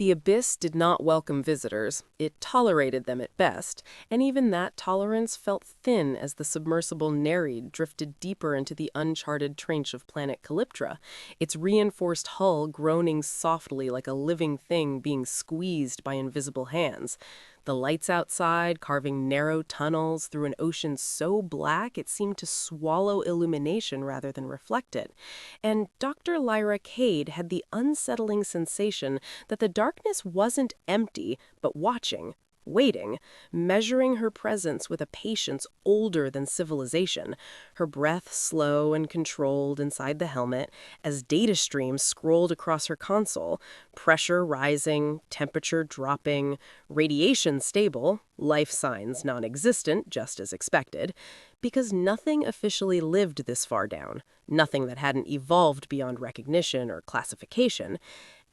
The abyss did not welcome visitors. It tolerated them at best, and even that tolerance felt thin as the submersible Nereid drifted deeper into the uncharted trench of planet Calyptra, its reinforced hull groaning softly like a living thing being squeezed by invisible hands. The lights outside carving narrow tunnels through an ocean so black it seemed to swallow illumination rather than reflect it. And Dr. Lyra Cade had the unsettling sensation that the darkness wasn't empty, but watching, waiting, measuring her presence with a patience older than civilization, her breath slow and controlled inside the helmet as data streams scrolled across her console, pressure rising, temperature dropping, radiation stable, life signs non-existent, just as expected, because nothing officially lived this far down, nothing that hadn't evolved beyond recognition or classification.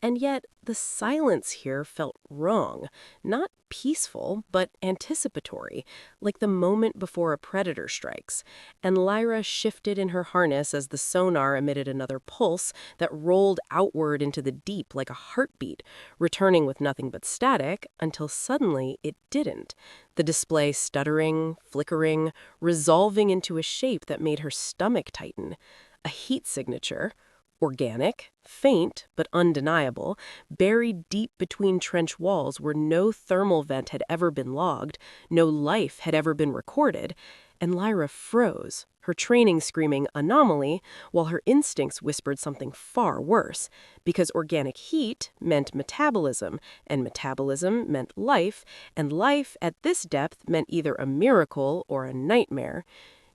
And yet, the silence here felt wrong, not peaceful, but anticipatory, like the moment before a predator strikes. And Lyra shifted in her harness as the sonar emitted another pulse that rolled outward into the deep like a heartbeat, returning with nothing but static until suddenly it didn't. The display stuttering, flickering, resolving into a shape that made her stomach tighten. A heat signature. Organic, faint but undeniable, buried deep between trench walls where no thermal vent had ever been logged, no life had ever been recorded, and Lyra froze, her training screaming anomaly, while her instincts whispered something far worse, because organic heat meant metabolism, and metabolism meant life, and life at this depth meant either a miracle or a nightmare.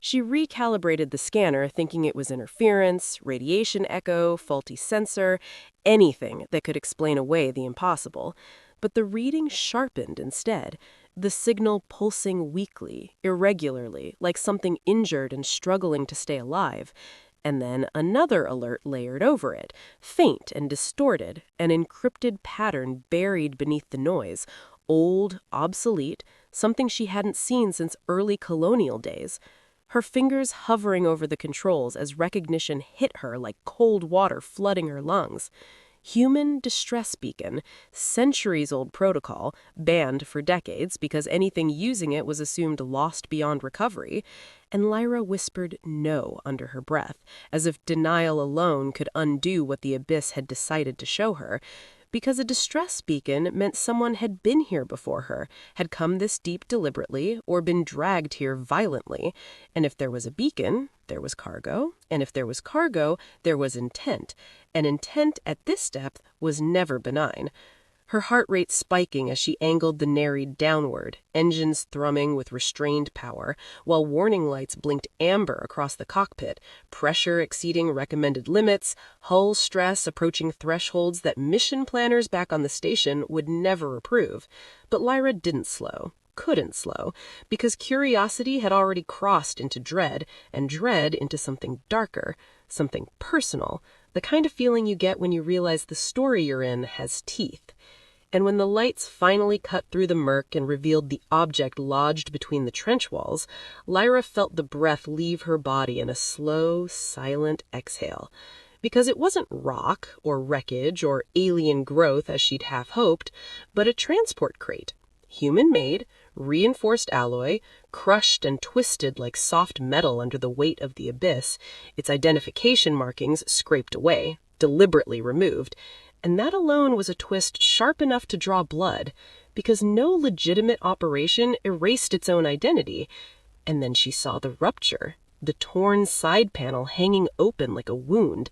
She recalibrated the scanner, thinking it was interference, radiation echo, faulty sensor, anything that could explain away the impossible. But the reading sharpened instead, the signal pulsing weakly, irregularly, like something injured and struggling to stay alive. And then another alert layered over it, faint and distorted, an encrypted pattern buried beneath the noise, old, obsolete, something she hadn't seen since early colonial days. Her fingers hovering over the controls as recognition hit her like cold water flooding her lungs. Human distress beacon, centuries-old protocol, banned for decades because anything using it was assumed lost beyond recovery, and Lyra whispered no under her breath, as if denial alone could undo what the abyss had decided to show her. Because a distress beacon meant someone had been here before her, had come this deep deliberately, or been dragged here violently. And if there was a beacon, there was cargo. And if there was cargo, there was intent. And intent at this depth was never benign. Her heart rate spiking as she angled the Nereid downward, engines thrumming with restrained power, while warning lights blinked amber across the cockpit, pressure exceeding recommended limits, hull stress approaching thresholds that mission planners back on the station would never approve. But Lyra didn't slow, couldn't slow, because curiosity had already crossed into dread, and dread into something darker, something personal, the kind of feeling you get when you realize the story you're in has teeth. And when the lights finally cut through the murk and revealed the object lodged between the trench walls, Lyra felt the breath leave her body in a slow, silent exhale. Because it wasn't rock or wreckage or alien growth as she'd half hoped, but a transport crate. Human-made, reinforced alloy, crushed and twisted like soft metal under the weight of the abyss, its identification markings scraped away, deliberately removed. And that alone was a twist sharp enough to draw blood, because no legitimate operation erased its own identity. And then she saw the rupture, the torn side panel hanging open like a wound,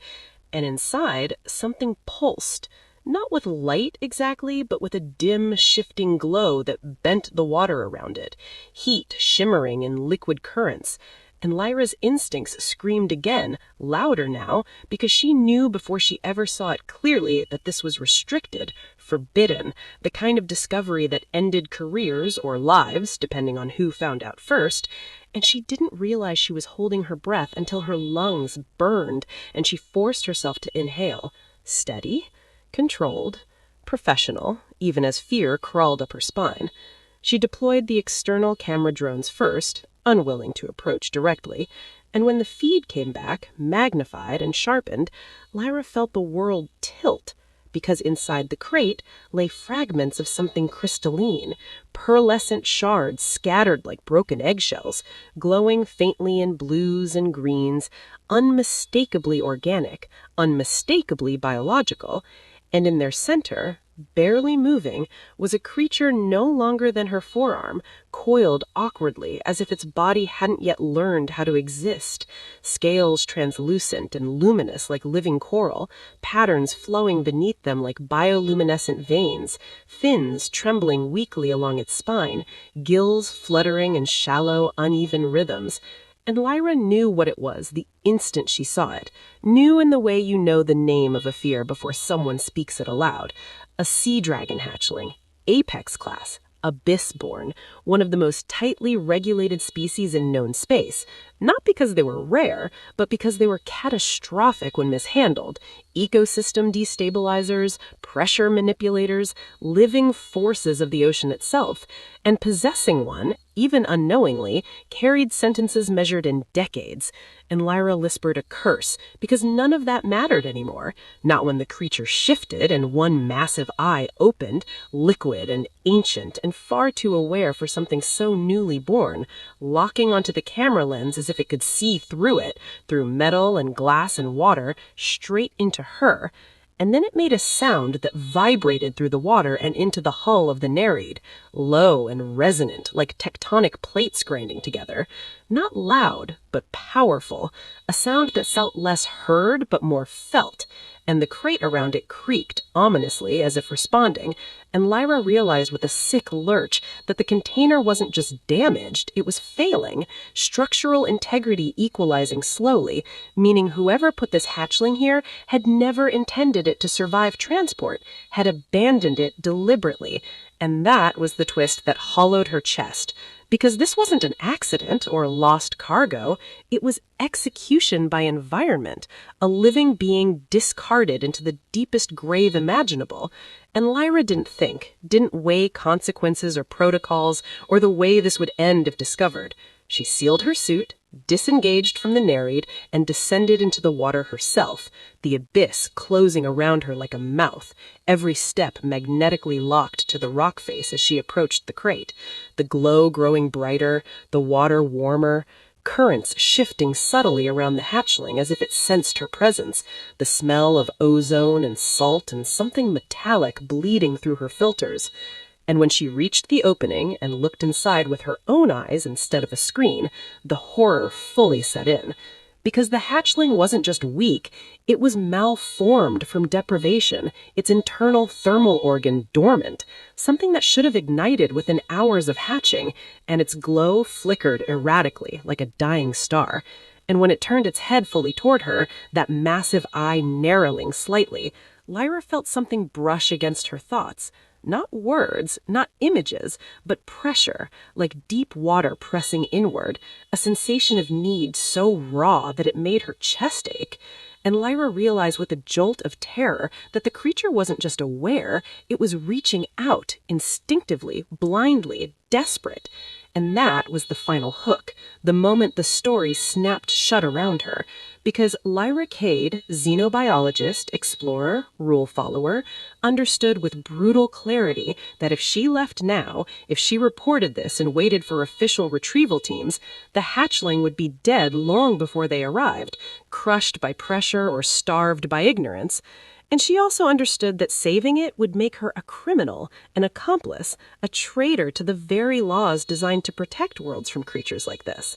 and inside something pulsed, not with light exactly, but with a dim, shifting glow that bent the water around it, heat shimmering in liquid currents. And Lyra's instincts screamed again, louder now, because she knew before she ever saw it clearly that this was restricted, forbidden, the kind of discovery that ended careers or lives, depending on who found out first. And she didn't realize she was holding her breath until her lungs burned and she forced herself to inhale. Steady, controlled, professional, even as fear crawled up her spine. She deployed the external camera drones first, unwilling to approach directly, and when the feed came back, magnified and sharpened, Lyra felt the world tilt, because inside the crate lay fragments of something crystalline, pearlescent shards scattered like broken eggshells, glowing faintly in blues and greens, unmistakably organic, unmistakably biological, and in their center, barely moving, was a creature no longer than her forearm, coiled awkwardly as if its body hadn't yet learned how to exist, scales translucent and luminous like living coral, patterns flowing beneath them like bioluminescent veins, fins trembling weakly along its spine, gills fluttering in shallow, uneven rhythms. And Lyra knew what it was the instant she saw it, knew in the way you know the name of a fear before someone speaks it aloud. A sea dragon hatchling, apex class, abyssborn, one of the most tightly regulated species in known space, not because they were rare, but because they were catastrophic when mishandled, ecosystem destabilizers, pressure manipulators, living forces of the ocean itself, and possessing one, even unknowingly, carried sentences measured in decades. And Lyra lispered a curse, because none of that mattered anymore, not when the creature shifted and one massive eye opened, liquid and ancient and far too aware for something so newly born, locking onto the camera lens as if it could see through it, through metal and glass and water, straight into her. And then it made a sound that vibrated through the water and into the hull of the Nereid, low and resonant, like tectonic plates grinding together. Not loud, but powerful, a sound that felt less heard but more felt, and the crate around it creaked ominously as if responding, and Lyra realized with a sick lurch that the container wasn't just damaged, it was failing, structural integrity equalizing slowly, meaning whoever put this hatchling here had never intended it to survive transport, had abandoned it deliberately, and that was the twist that hollowed her chest. Because this wasn't an accident or lost cargo, it was execution by environment, a living being discarded into the deepest grave imaginable. And Lyra didn't think, didn't weigh consequences or protocols, or the way this would end if discovered. She sealed her suit, disengaged from the Nereid, and descended into the water herself, the abyss closing around her like a mouth, every step magnetically locked to the rock face as she approached the crate, the glow growing brighter, the water warmer, currents shifting subtly around the hatchling as if it sensed her presence, the smell of ozone and salt and something metallic bleeding through her filters. And when she reached the opening and looked inside with her own eyes instead of a screen, the horror fully set in. Because the hatchling wasn't just weak, it was malformed from deprivation, its internal thermal organ dormant, something that should have ignited within hours of hatching, and its glow flickered erratically like a dying star. And when it turned its head fully toward her, that massive eye narrowing slightly, Lyra felt something brush against her thoughts. Not words, not images, but pressure, like deep water pressing inward, a sensation of need so raw that it made her chest ache. And Lyra realized with a jolt of terror that the creature wasn't just aware, it was reaching out, instinctively, blindly, desperate. And that was the final hook, the moment the story snapped shut around her. Because Lyra Cade, xenobiologist, explorer, rule follower, understood with brutal clarity that if she left now, if she reported this and waited for official retrieval teams, the hatchling would be dead long before they arrived, crushed by pressure or starved by ignorance. And she also understood that saving it would make her a criminal, an accomplice, a traitor to the very laws designed to protect worlds from creatures like this.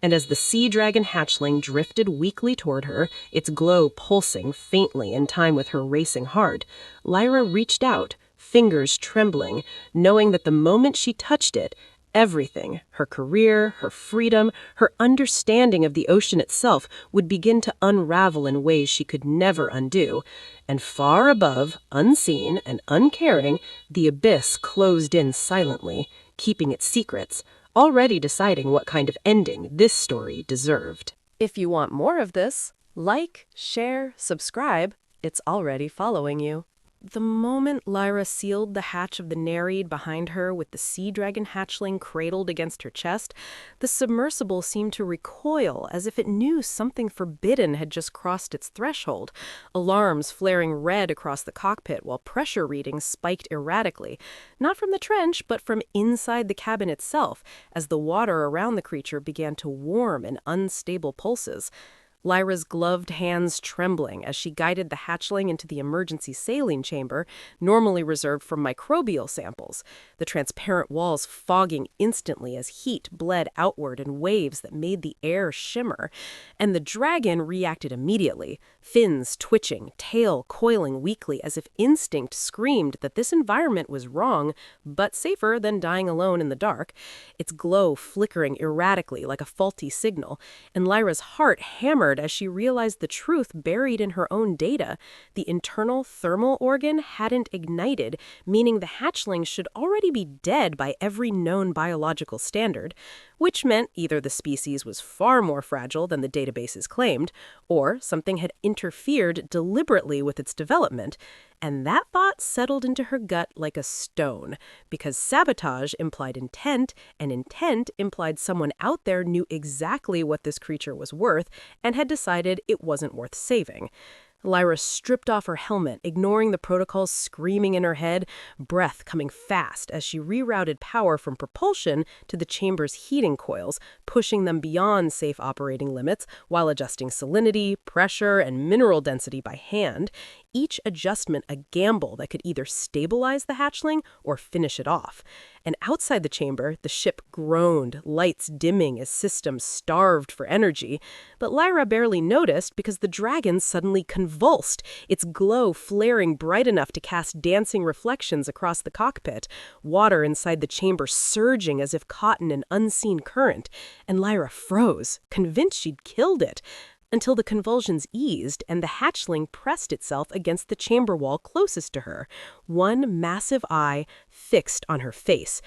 And as the sea dragon hatchling drifted weakly toward her, its glow pulsing faintly in time with her racing heart, Lyra reached out, fingers trembling, knowing that the moment she touched it, everything, her career, her freedom, her understanding of the ocean itself, would begin to unravel in ways she could never undo. And far above, unseen and uncaring, the abyss closed in silently, keeping its secrets, already deciding what kind of ending this story deserved. If you want more of this, like, share, subscribe. It's already following you. The moment Lyra sealed the hatch of the Nereid behind her with the sea dragon hatchling cradled against her chest, the submersible seemed to recoil as if it knew something forbidden had just crossed its threshold, alarms flaring red across the cockpit while pressure readings spiked erratically, not from the trench but from inside the cabin itself, as the water around the creature began to warm in unstable pulses. Lyra's gloved hands trembling as she guided the hatchling into the emergency saline chamber, normally reserved for microbial samples, the transparent walls fogging instantly as heat bled outward in waves that made the air shimmer. And the dragon reacted immediately, fins twitching, tail coiling weakly as if instinct screamed that this environment was wrong, but safer than dying alone in the dark, its glow flickering erratically like a faulty signal, and Lyra's heart hammered as she realized the truth buried in her own data. The internal thermal organ hadn't ignited, meaning the hatchling should already be dead by every known biological standard, which meant either the species was far more fragile than the databases claimed, or something had interfered deliberately with its development. And that thought settled into her gut like a stone, because sabotage implied intent, and intent implied someone out there knew exactly what this creature was worth and had decided it wasn't worth saving. Lyra stripped off her helmet, ignoring the protocols screaming in her head, breath coming fast as she rerouted power from propulsion to the chamber's heating coils, pushing them beyond safe operating limits while adjusting salinity, pressure, and mineral density by hand, each adjustment a gamble that could either stabilize the hatchling or finish it off. And outside the chamber, the ship groaned, lights dimming as systems starved for energy. But Lyra barely noticed because the dragon suddenly convulsed, its glow flaring bright enough to cast dancing reflections across the cockpit, water inside the chamber surging as if caught in an unseen current. And Lyra froze, convinced she'd killed it, until the convulsions eased and the hatchling pressed itself against the chamber wall closest to her, one massive eye fixed on her face.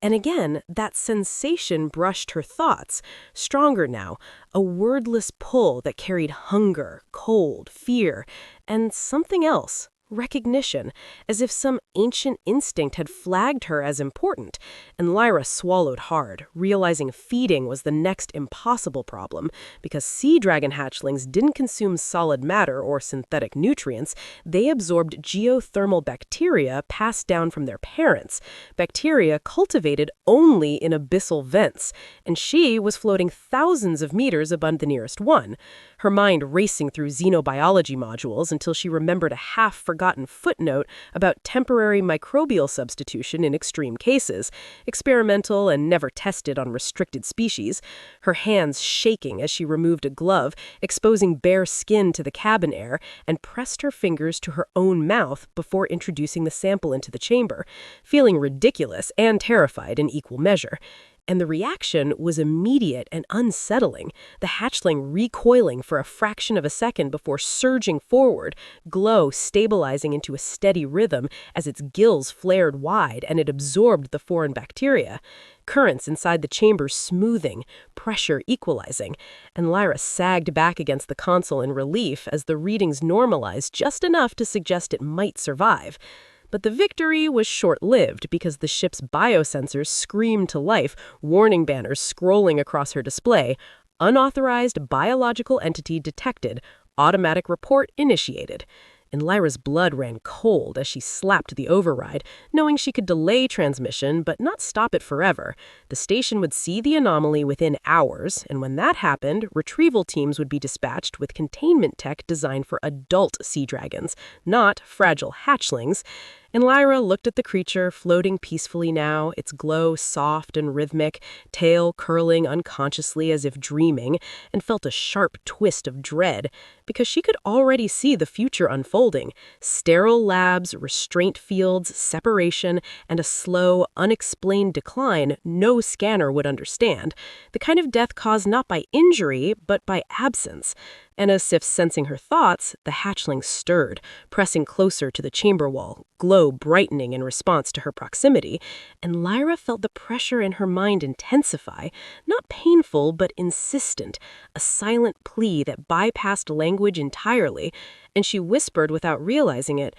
And again, that sensation brushed her thoughts, stronger now, a wordless pull that carried hunger, cold, fear, and something else. Recognition, as if some ancient instinct had flagged her as important, and Lyra swallowed hard, realizing feeding was the next impossible problem, because sea dragon hatchlings didn't consume solid matter or synthetic nutrients, they absorbed geothermal bacteria passed down from their parents, bacteria cultivated only in abyssal vents, and she was floating thousands of meters above the nearest one, her mind racing through xenobiology modules until she remembered a half-forgotten footnote about temporary microbial substitution in extreme cases, experimental and never tested on restricted species, her hands shaking as she removed a glove, exposing bare skin to the cabin air, and pressed her fingers to her own mouth before introducing the sample into the chamber, feeling ridiculous and terrified in equal measure. And the reaction was immediate and unsettling, the hatchling recoiling for a fraction of a second before surging forward, glow stabilizing into a steady rhythm as its gills flared wide and it absorbed the foreign bacteria. Currents inside the chamber smoothing, pressure equalizing, and Lyra sagged back against the console in relief as the readings normalized just enough to suggest it might survive. But the victory was short-lived because the ship's biosensors screamed to life, warning banners scrolling across her display. Unauthorized biological entity detected. Automatic report initiated. And Lyra's blood ran cold as she slapped the override, knowing she could delay transmission but not stop it forever. The station would see the anomaly within hours, and when that happened, retrieval teams would be dispatched with containment tech designed for adult sea dragons, not fragile hatchlings. And Lyra looked at the creature floating peacefully now, its glow soft and rhythmic, tail curling unconsciously as if dreaming, and felt a sharp twist of dread, because she could already see the future unfolding. Sterile labs, restraint fields, separation, and a slow, unexplained decline no scanner would understand. The kind of death caused not by injury, but by absence. And as if sensing her thoughts, the hatchling stirred, pressing closer to the chamber wall, glow brightening in response to her proximity, and Lyra felt the pressure in her mind intensify, not painful but insistent, a silent plea that bypassed language entirely, and she whispered without realizing it,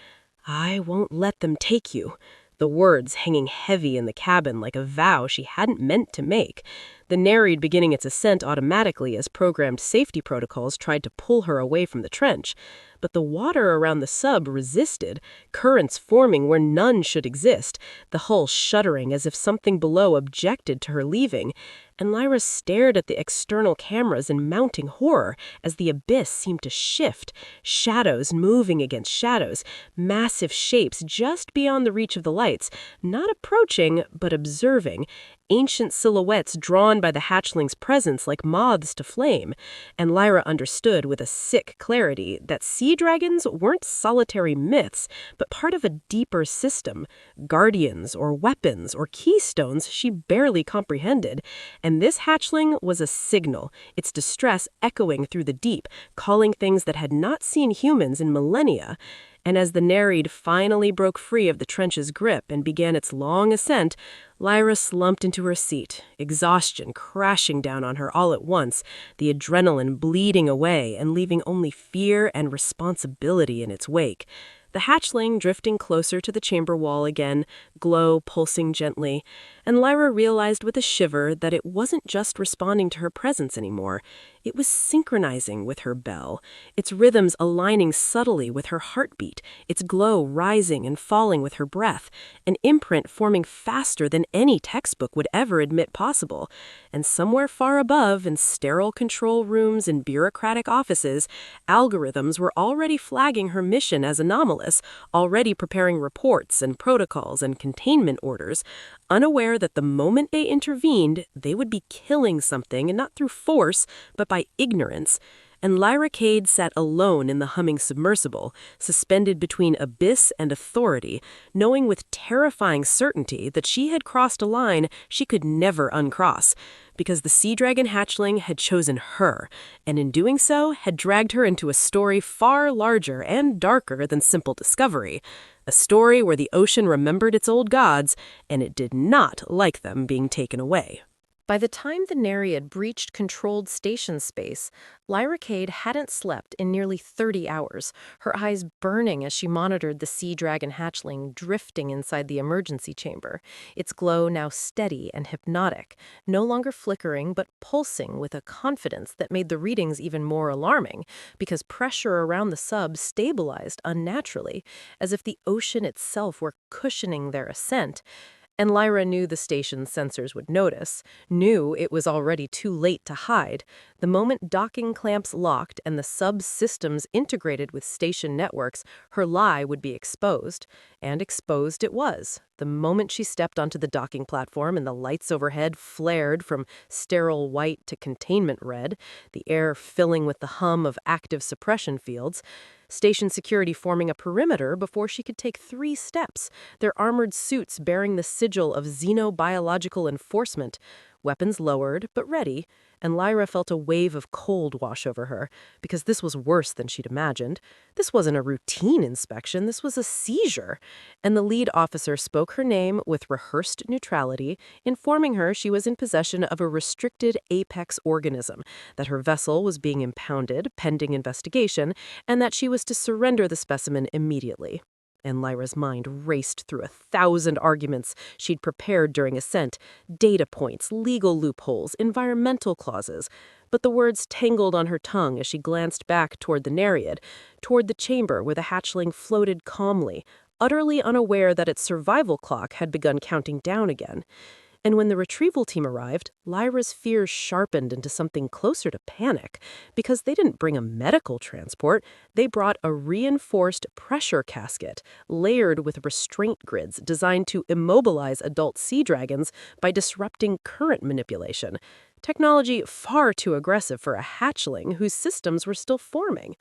"I won't let them take you." The words hanging heavy in the cabin like a vow she hadn't meant to make. The Nereid beginning its ascent automatically as programmed safety protocols tried to pull her away from the trench. But the water around the sub resisted, currents forming where none should exist, the hull shuddering as if something below objected to her leaving. And Lyra stared at the external cameras in mounting horror as the abyss seemed to shift, shadows moving against shadows, massive shapes just beyond the reach of the lights, not approaching, but observing, ancient silhouettes drawn by the hatchling's presence like moths to flame. And Lyra understood with a sick clarity that sea dragons weren't solitary myths, but part of a deeper system, guardians or weapons or keystones she barely comprehended. And this hatchling was a signal, its distress echoing through the deep, calling things that had not seen humans in millennia. And as the Nereid finally broke free of the trench's grip and began its long ascent, Lyra slumped into her seat, exhaustion crashing down on her all at once, the adrenaline bleeding away and leaving only fear and responsibility in its wake. The hatchling drifting closer to the chamber wall again, glow pulsing gently, and Lyra realized with a shiver that it wasn't just responding to her presence anymore. It was synchronizing with her bell, its rhythms aligning subtly with her heartbeat, its glow rising and falling with her breath, an imprint forming faster than any textbook would ever admit possible. And somewhere far above, in sterile control rooms and bureaucratic offices, algorithms were already flagging her mission as anomalous, already preparing reports and protocols and containment orders, unaware that the moment they intervened, they would be killing something, and not through force, but by ignorance. And Lyra Cade sat alone in the humming submersible, suspended between abyss and authority, knowing with terrifying certainty that she had crossed a line she could never uncross, because the Sea Dragon hatchling had chosen her, and in doing so had dragged her into a story far larger and darker than simple discovery. A story where the ocean remembered its old gods, and it did not like them being taken away. By the time the Nereid breached controlled station space, Lyra Cade hadn't slept in nearly 30 hours, her eyes burning as she monitored the Sea Dragon hatchling drifting inside the emergency chamber, its glow now steady and hypnotic, no longer flickering but pulsing with a confidence that made the readings even more alarming, because pressure around the sub stabilized unnaturally, as if the ocean itself were cushioning their ascent. And Lyra knew the station's sensors would notice, knew it was already too late to hide. The moment docking clamps locked and the sub-systems integrated with station networks, her lie would be exposed. And exposed it was. The moment she stepped onto the docking platform and the lights overhead flared from sterile white to containment red, the air filling with the hum of active suppression fields, station security forming a perimeter before she could take 3 steps, their armored suits bearing the sigil of xenobiological enforcement, weapons lowered but ready, and Lyra felt a wave of cold wash over her, because this was worse than she'd imagined. This wasn't a routine inspection, this was a seizure. And the lead officer spoke her name with rehearsed neutrality, informing her she was in possession of a restricted apex organism, that her vessel was being impounded pending investigation, and that she was to surrender the specimen immediately. And Lyra's mind raced through 1,000 arguments she'd prepared during ascent, data points, legal loopholes, environmental clauses. But the words tangled on her tongue as she glanced back toward the Nereid, toward the chamber where the hatchling floated calmly, utterly unaware that its survival clock had begun counting down again. And when the retrieval team arrived, Lyra's fears sharpened into something closer to panic, because they didn't bring a medical transport, they brought a reinforced pressure casket, layered with restraint grids designed to immobilize adult sea dragons by disrupting current manipulation. Technology far too aggressive for a hatchling whose systems were still forming.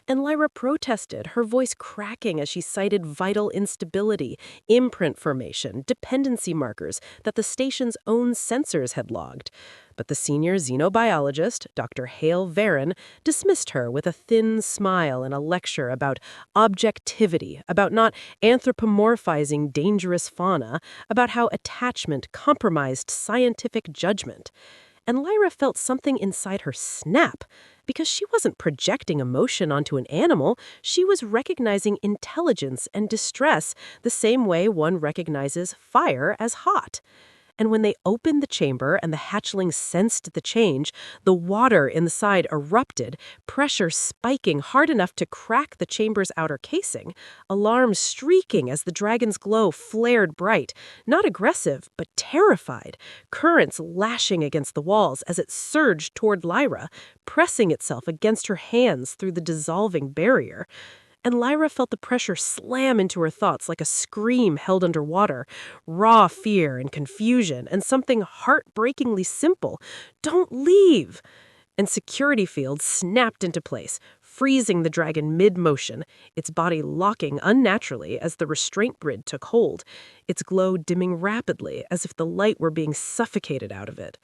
And Lyra protested, her voice cracking as she cited vital instability, imprint formation, dependency markers that the station's own sensors had logged. But the senior xenobiologist, Dr. Hale Varon, dismissed her with a thin smile and a lecture about objectivity, about not anthropomorphizing dangerous fauna, about how attachment compromised scientific judgment. And Lyra felt something inside her snap. Because she wasn't projecting emotion onto an animal, she was recognizing intelligence and distress the same way one recognizes fire as hot. And when they opened the chamber and the hatchling sensed the change, the water inside erupted, pressure spiking hard enough to crack the chamber's outer casing, alarm streaking as the dragon's glow flared bright, not aggressive, but terrified, currents lashing against the walls as it surged toward Lyra, pressing itself against her hands through the dissolving barrier. And Lyra felt the pressure slam into her thoughts like a scream held underwater, raw fear and confusion, and something heartbreakingly simple: don't leave! And security fields snapped into place, freezing the dragon mid-motion, its body locking unnaturally as the restraint grid took hold, its glow dimming rapidly as if the light were being suffocated out of it.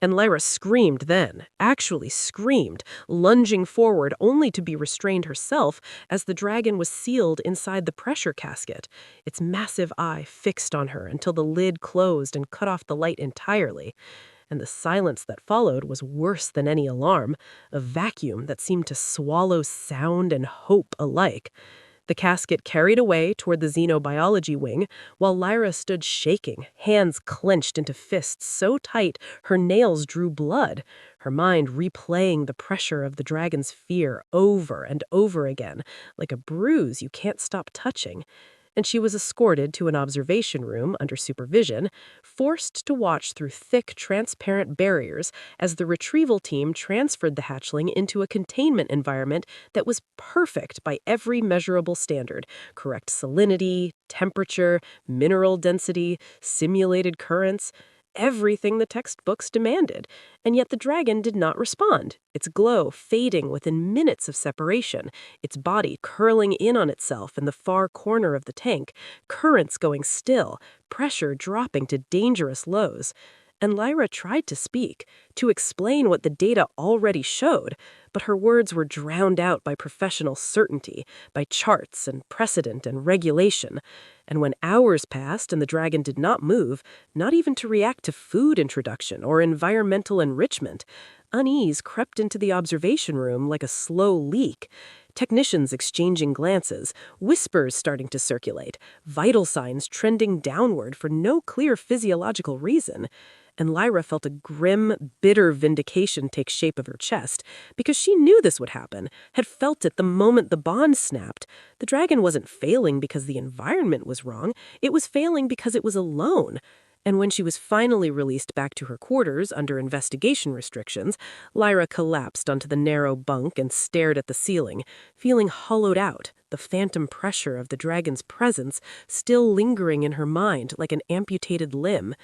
And Lyra screamed then, actually screamed, lunging forward only to be restrained herself as the dragon was sealed inside the pressure casket, its massive eye fixed on her until the lid closed and cut off the light entirely. And the silence that followed was worse than any alarm, a vacuum that seemed to swallow sound and hope alike. The casket carried away toward the xenobiology wing, while Lyra stood shaking, hands clenched into fists so tight her nails drew blood, her mind replaying the pressure of the dragon's fear over and over again, like a bruise you can't stop touching. And she was escorted to an observation room under supervision, forced to watch through thick, transparent barriers as the retrieval team transferred the hatchling into a containment environment that was perfect by every measurable standard: correct salinity, temperature, mineral density, simulated currents, everything the textbooks demanded. And yet the dragon did not respond, its glow fading within minutes of separation, its body curling in on itself in the far corner of the tank, currents going still, pressure dropping to dangerous lows. And Lyra tried to speak, to explain what the data already showed, but her words were drowned out by professional certainty, by charts and precedent and regulation. And when hours passed and the dragon did not move, not even to react to food introduction or environmental enrichment, unease crept into the observation room like a slow leak. Technicians exchanging glances, whispers starting to circulate, vital signs trending downward for no clear physiological reason. And Lyra felt a grim, bitter vindication take shape of her chest, because she knew this would happen, had felt it the moment the bond snapped. The dragon wasn't failing because the environment was wrong, it was failing because it was alone. And when she was finally released back to her quarters under investigation restrictions, Lyra collapsed onto the narrow bunk and stared at the ceiling, feeling hollowed out, the phantom pressure of the dragon's presence still lingering in her mind like an amputated limb.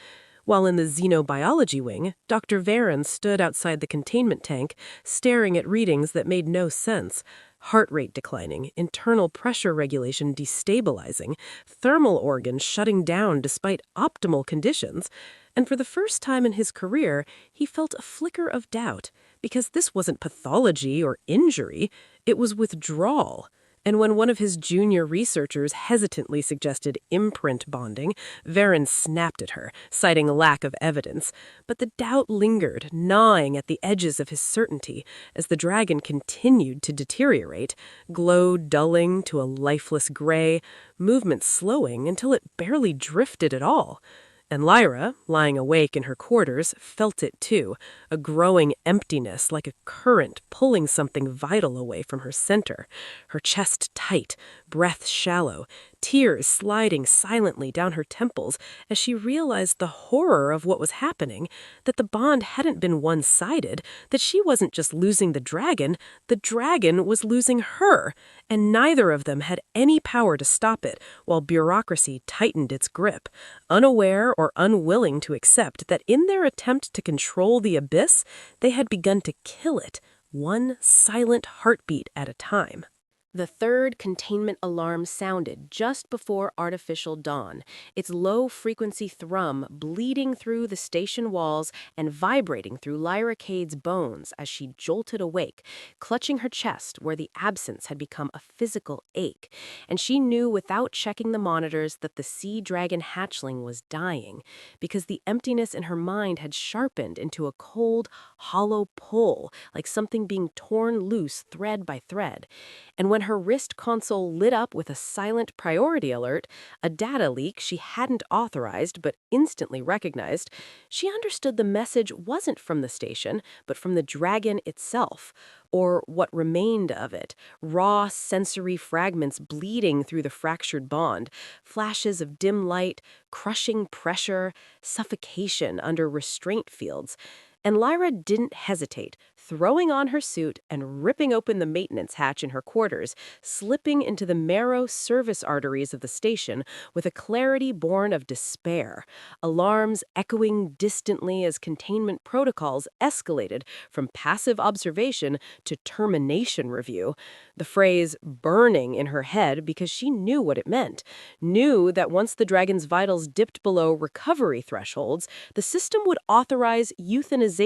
While in the xenobiology wing, Dr. Varen stood outside the containment tank, staring at readings that made no sense. Heart rate declining, internal pressure regulation destabilizing, thermal organs shutting down despite optimal conditions. And for the first time in his career, he felt a flicker of doubt, because this wasn't pathology or injury, it was withdrawal. And when one of his junior researchers hesitantly suggested imprint bonding, Varen snapped at her, citing lack of evidence. But the doubt lingered, gnawing at the edges of his certainty, as the dragon continued to deteriorate, glow dulling to a lifeless gray, movement slowing until it barely drifted at all. And Lyra, lying awake in her quarters, felt it too, a growing emptiness like a current pulling something vital away from her center, her chest tight, breath shallow, tears sliding silently down her temples as she realized the horror of what was happening, that the bond hadn't been one-sided, that she wasn't just losing the dragon was losing her, and neither of them had any power to stop it, while bureaucracy tightened its grip, unaware or unwilling to accept that in their attempt to control the abyss, they had begun to kill it, one silent heartbeat at a time. The third containment alarm sounded just before artificial dawn, its low-frequency thrum bleeding through the station walls and vibrating through Lyra Cade's bones as she jolted awake, clutching her chest where the absence had become a physical ache. And she knew without checking the monitors that the sea dragon hatchling was dying, because the emptiness in her mind had sharpened into a cold, hollow pull, like something being torn loose thread by thread. And when her wrist console lit up with a silent priority alert, a data leak she hadn't authorized but instantly recognized, she understood the message wasn't from the station, but from the dragon itself, or what remained of it, raw sensory fragments bleeding through the fractured bond, flashes of dim light, crushing pressure, suffocation under restraint fields. And Lyra didn't hesitate, throwing on her suit and ripping open the maintenance hatch in her quarters, slipping into the marrow service arteries of the station with a clarity born of despair, alarms echoing distantly as containment protocols escalated from passive observation to termination review. The phrase burning in her head because she knew what it meant, knew that once the dragon's vitals dipped below recovery thresholds, the system would authorize euthanization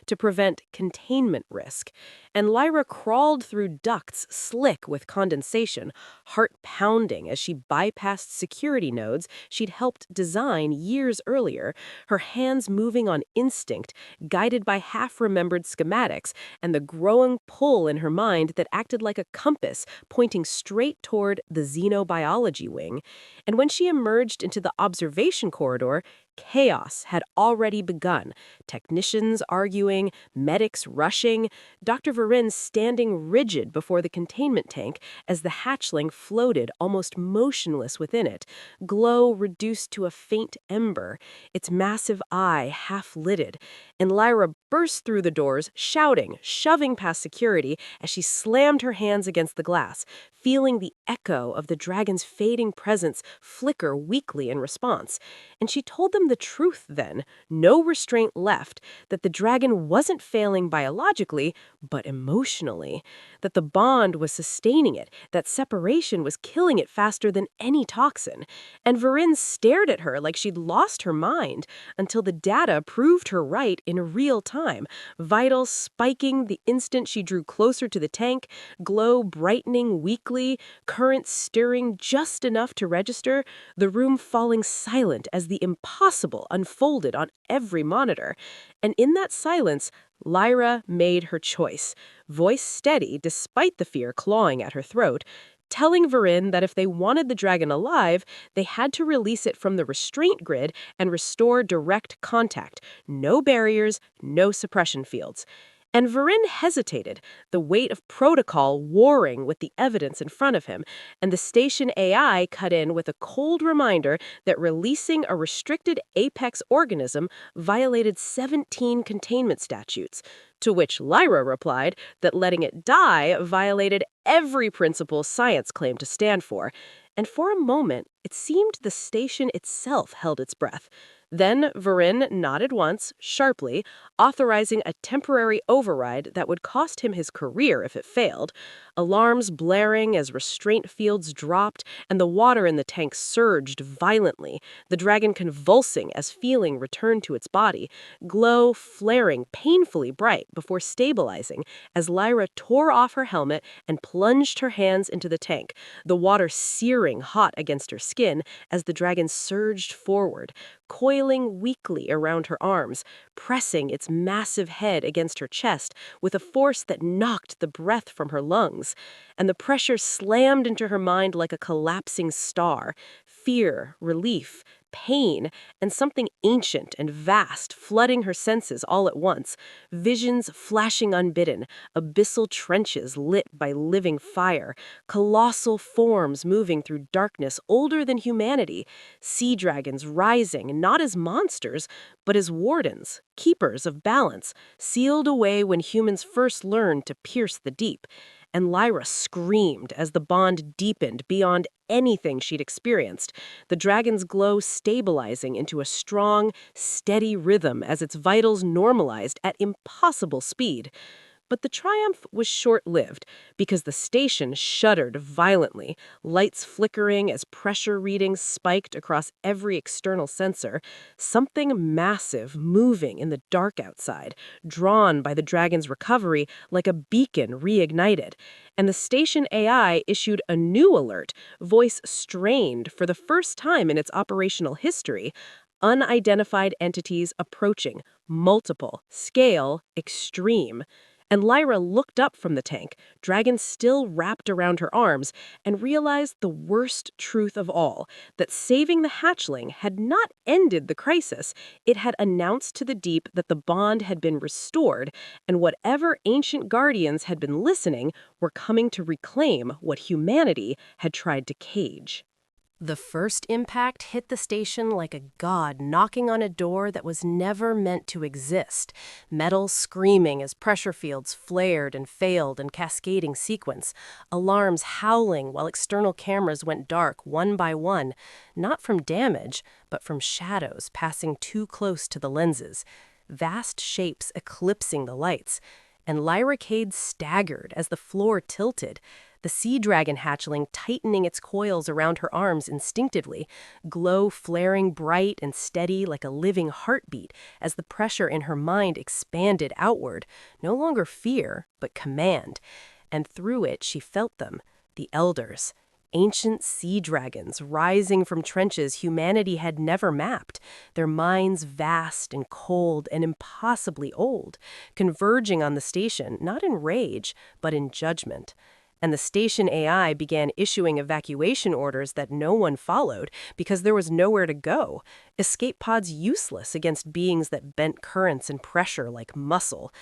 to prevent containment risk. And Lyra crawled through ducts slick with condensation, heart pounding as she bypassed security nodes she'd helped design years earlier, her hands moving on instinct, guided by half-remembered schematics, and the growing pull in her mind that acted like a compass pointing straight toward the xenobiology wing. And when she emerged into the observation corridor, chaos had already begun. Technicians arguing, medics rushing, Dr. Varin standing rigid before the containment tank as the hatchling floated almost motionless within it, glow reduced to a faint ember, its massive eye half-lidded. And Lyra burst through the doors, shouting, shoving past security as she slammed her hands against the glass, feeling the echo of the dragon's fading presence flicker weakly in response. And she told them the truth then, no restraint left, that the dragon wasn't failing biologically, but emotionally, that the bond was sustaining it, that separation was killing it faster than any toxin. And Varin stared at her like she'd lost her mind until the data proved her right in real time, vitals spiking the instant she drew closer to the tank, glow brightening weakly, current stirring just enough to register, the room falling silent as the impossible unfolded on every monitor. And in that silence, Lyra made her choice, voice steady despite the fear clawing at her throat, telling Varin that if they wanted the dragon alive, they had to release it from the restraint grid and restore direct contact. No barriers, no suppression fields. And Varin hesitated, the weight of protocol warring with the evidence in front of him, and the station AI cut in with a cold reminder that releasing a restricted apex organism violated 17 containment statutes, to which Lyra replied that letting it die violated every principle science claimed to stand for. And for a moment, it seemed the station itself held its breath. Then Varin nodded once, sharply, authorizing a temporary override that would cost him his career if it failed, alarms blaring as restraint fields dropped and the water in the tank surged violently, the dragon convulsing as feeling returned to its body, glow flaring painfully bright before stabilizing as Lyra tore off her helmet and plunged her hands into the tank, the water searing hot against her skin as the dragon surged forward, coiling weakly around her arms, pressing its massive head against her chest with a force that knocked the breath from her lungs. And the pressure slammed into her mind like a collapsing star, fear, relief, pain, and something ancient and vast flooding her senses all at once, visions flashing unbidden, abyssal trenches lit by living fire, colossal forms moving through darkness older than humanity, sea dragons rising not as monsters, but as wardens, keepers of balance, sealed away when humans first learned to pierce the deep. And Lyra screamed as the bond deepened beyond anything she'd experienced, the dragon's glow stabilizing into a strong, steady rhythm as its vitals normalized at impossible speed. But the triumph was short-lived because the station shuddered violently, lights flickering as pressure readings spiked across every external sensor, something massive moving in the dark outside, drawn by the dragon's recovery like a beacon reignited. And the station AI issued a new alert, voice strained for the first time in its operational history: unidentified entities approaching, multiple, scale, extreme. And Lyra looked up from the tank, dragon still wrapped around her arms, and realized the worst truth of all, that saving the hatchling had not ended the crisis. It had announced to the deep that the bond had been restored, and whatever ancient guardians had been listening were coming to reclaim what humanity had tried to cage. The first impact hit the station like a god knocking on a door that was never meant to exist, metal screaming as pressure fields flared and failed in cascading sequence, alarms howling while external cameras went dark one by one, not from damage, but from shadows passing too close to the lenses, vast shapes eclipsing the lights. And Lyra Cade staggered as the floor tilted, the sea dragon hatchling tightening its coils around her arms instinctively, glow flaring bright and steady like a living heartbeat as the pressure in her mind expanded outward, no longer fear, but command. And through it she felt them, the elders, ancient sea dragons rising from trenches humanity had never mapped, their minds vast and cold and impossibly old, converging on the station not in rage, but in judgment. And the station AI began issuing evacuation orders that no one followed because there was nowhere to go, escape pods useless against beings that bent currents and pressure like muscle.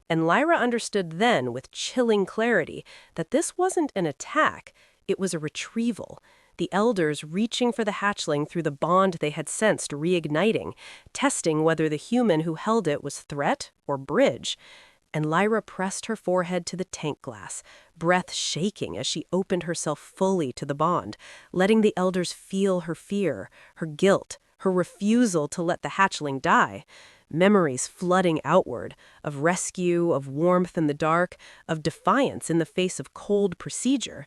And Lyra understood then with chilling clarity that this wasn't an attack, it was a retrieval. The elders reaching for the hatchling through the bond they had sensed reigniting, testing whether the human who held it was threat or bridge. And Lyra pressed her forehead to the tank glass, breath shaking as she opened herself fully to the bond, letting the elders feel her fear, her guilt, her refusal to let the hatchling die. Memories flooding outward, of rescue, of warmth in the dark, of defiance in the face of cold procedure.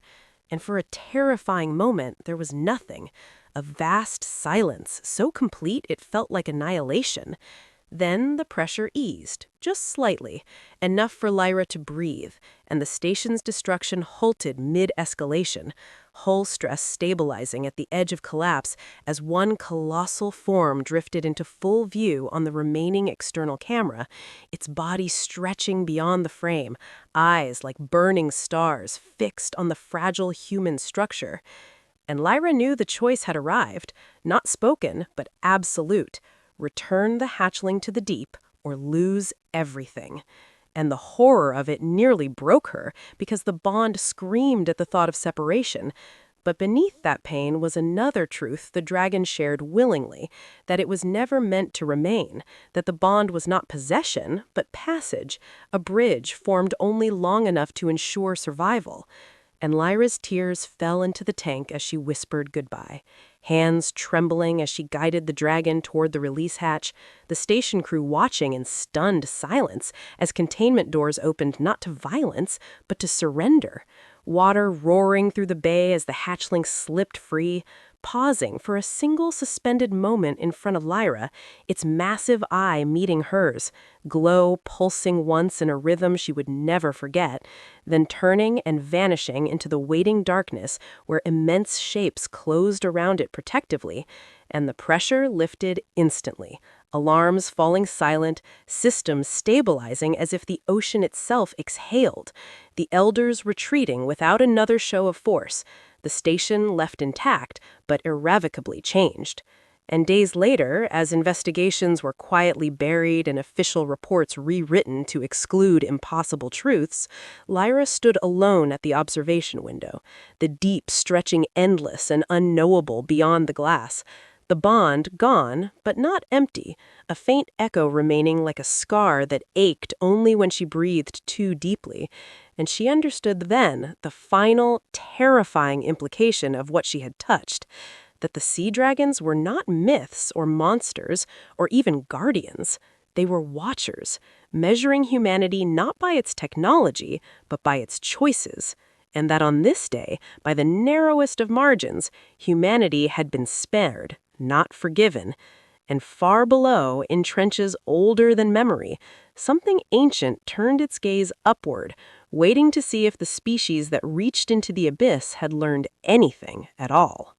And for a terrifying moment, there was nothing, a vast silence, so complete it felt like annihilation. Then the pressure eased, just slightly, enough for Lyra to breathe, and the station's destruction halted mid-escalation, hull stress stabilizing at the edge of collapse as one colossal form drifted into full view on the remaining external camera, its body stretching beyond the frame, eyes like burning stars fixed on the fragile human structure. And Lyra knew the choice had arrived, not spoken, but absolute. Return the hatchling to the deep or lose everything. And the horror of it nearly broke her because the bond screamed at the thought of separation. But beneath that pain was another truth the dragon shared willingly, that it was never meant to remain, that the bond was not possession, but passage, a bridge formed only long enough to ensure survival. And Lyra's tears fell into the tank as she whispered goodbye, hands trembling as she guided the dragon toward the release hatch, the station crew watching in stunned silence as containment doors opened not to violence, but to surrender. Water roaring through the bay as the hatchling slipped free, pausing for a single suspended moment in front of Lyra, its massive eye meeting hers, glow pulsing once in a rhythm she would never forget, then turning and vanishing into the waiting darkness where immense shapes closed around it protectively, and the pressure lifted instantly, alarms falling silent, systems stabilizing as if the ocean itself exhaled, the elders retreating without another show of force, the station left intact, but irrevocably changed. And days later, as investigations were quietly buried and official reports rewritten to exclude impossible truths, Lyra stood alone at the observation window, the deep stretching endless and unknowable beyond the glass. The bond gone, but not empty, a faint echo remaining like a scar that ached only when she breathed too deeply. And she understood then the final, terrifying implication of what she had touched, that the sea dragons were not myths or monsters or even guardians. They were watchers, measuring humanity not by its technology, but by its choices, and that on this day, by the narrowest of margins, humanity had been spared, not forgiven. And far below, in trenches older than memory, something ancient turned its gaze upward, waiting to see if the species that reached into the abyss had learned anything at all.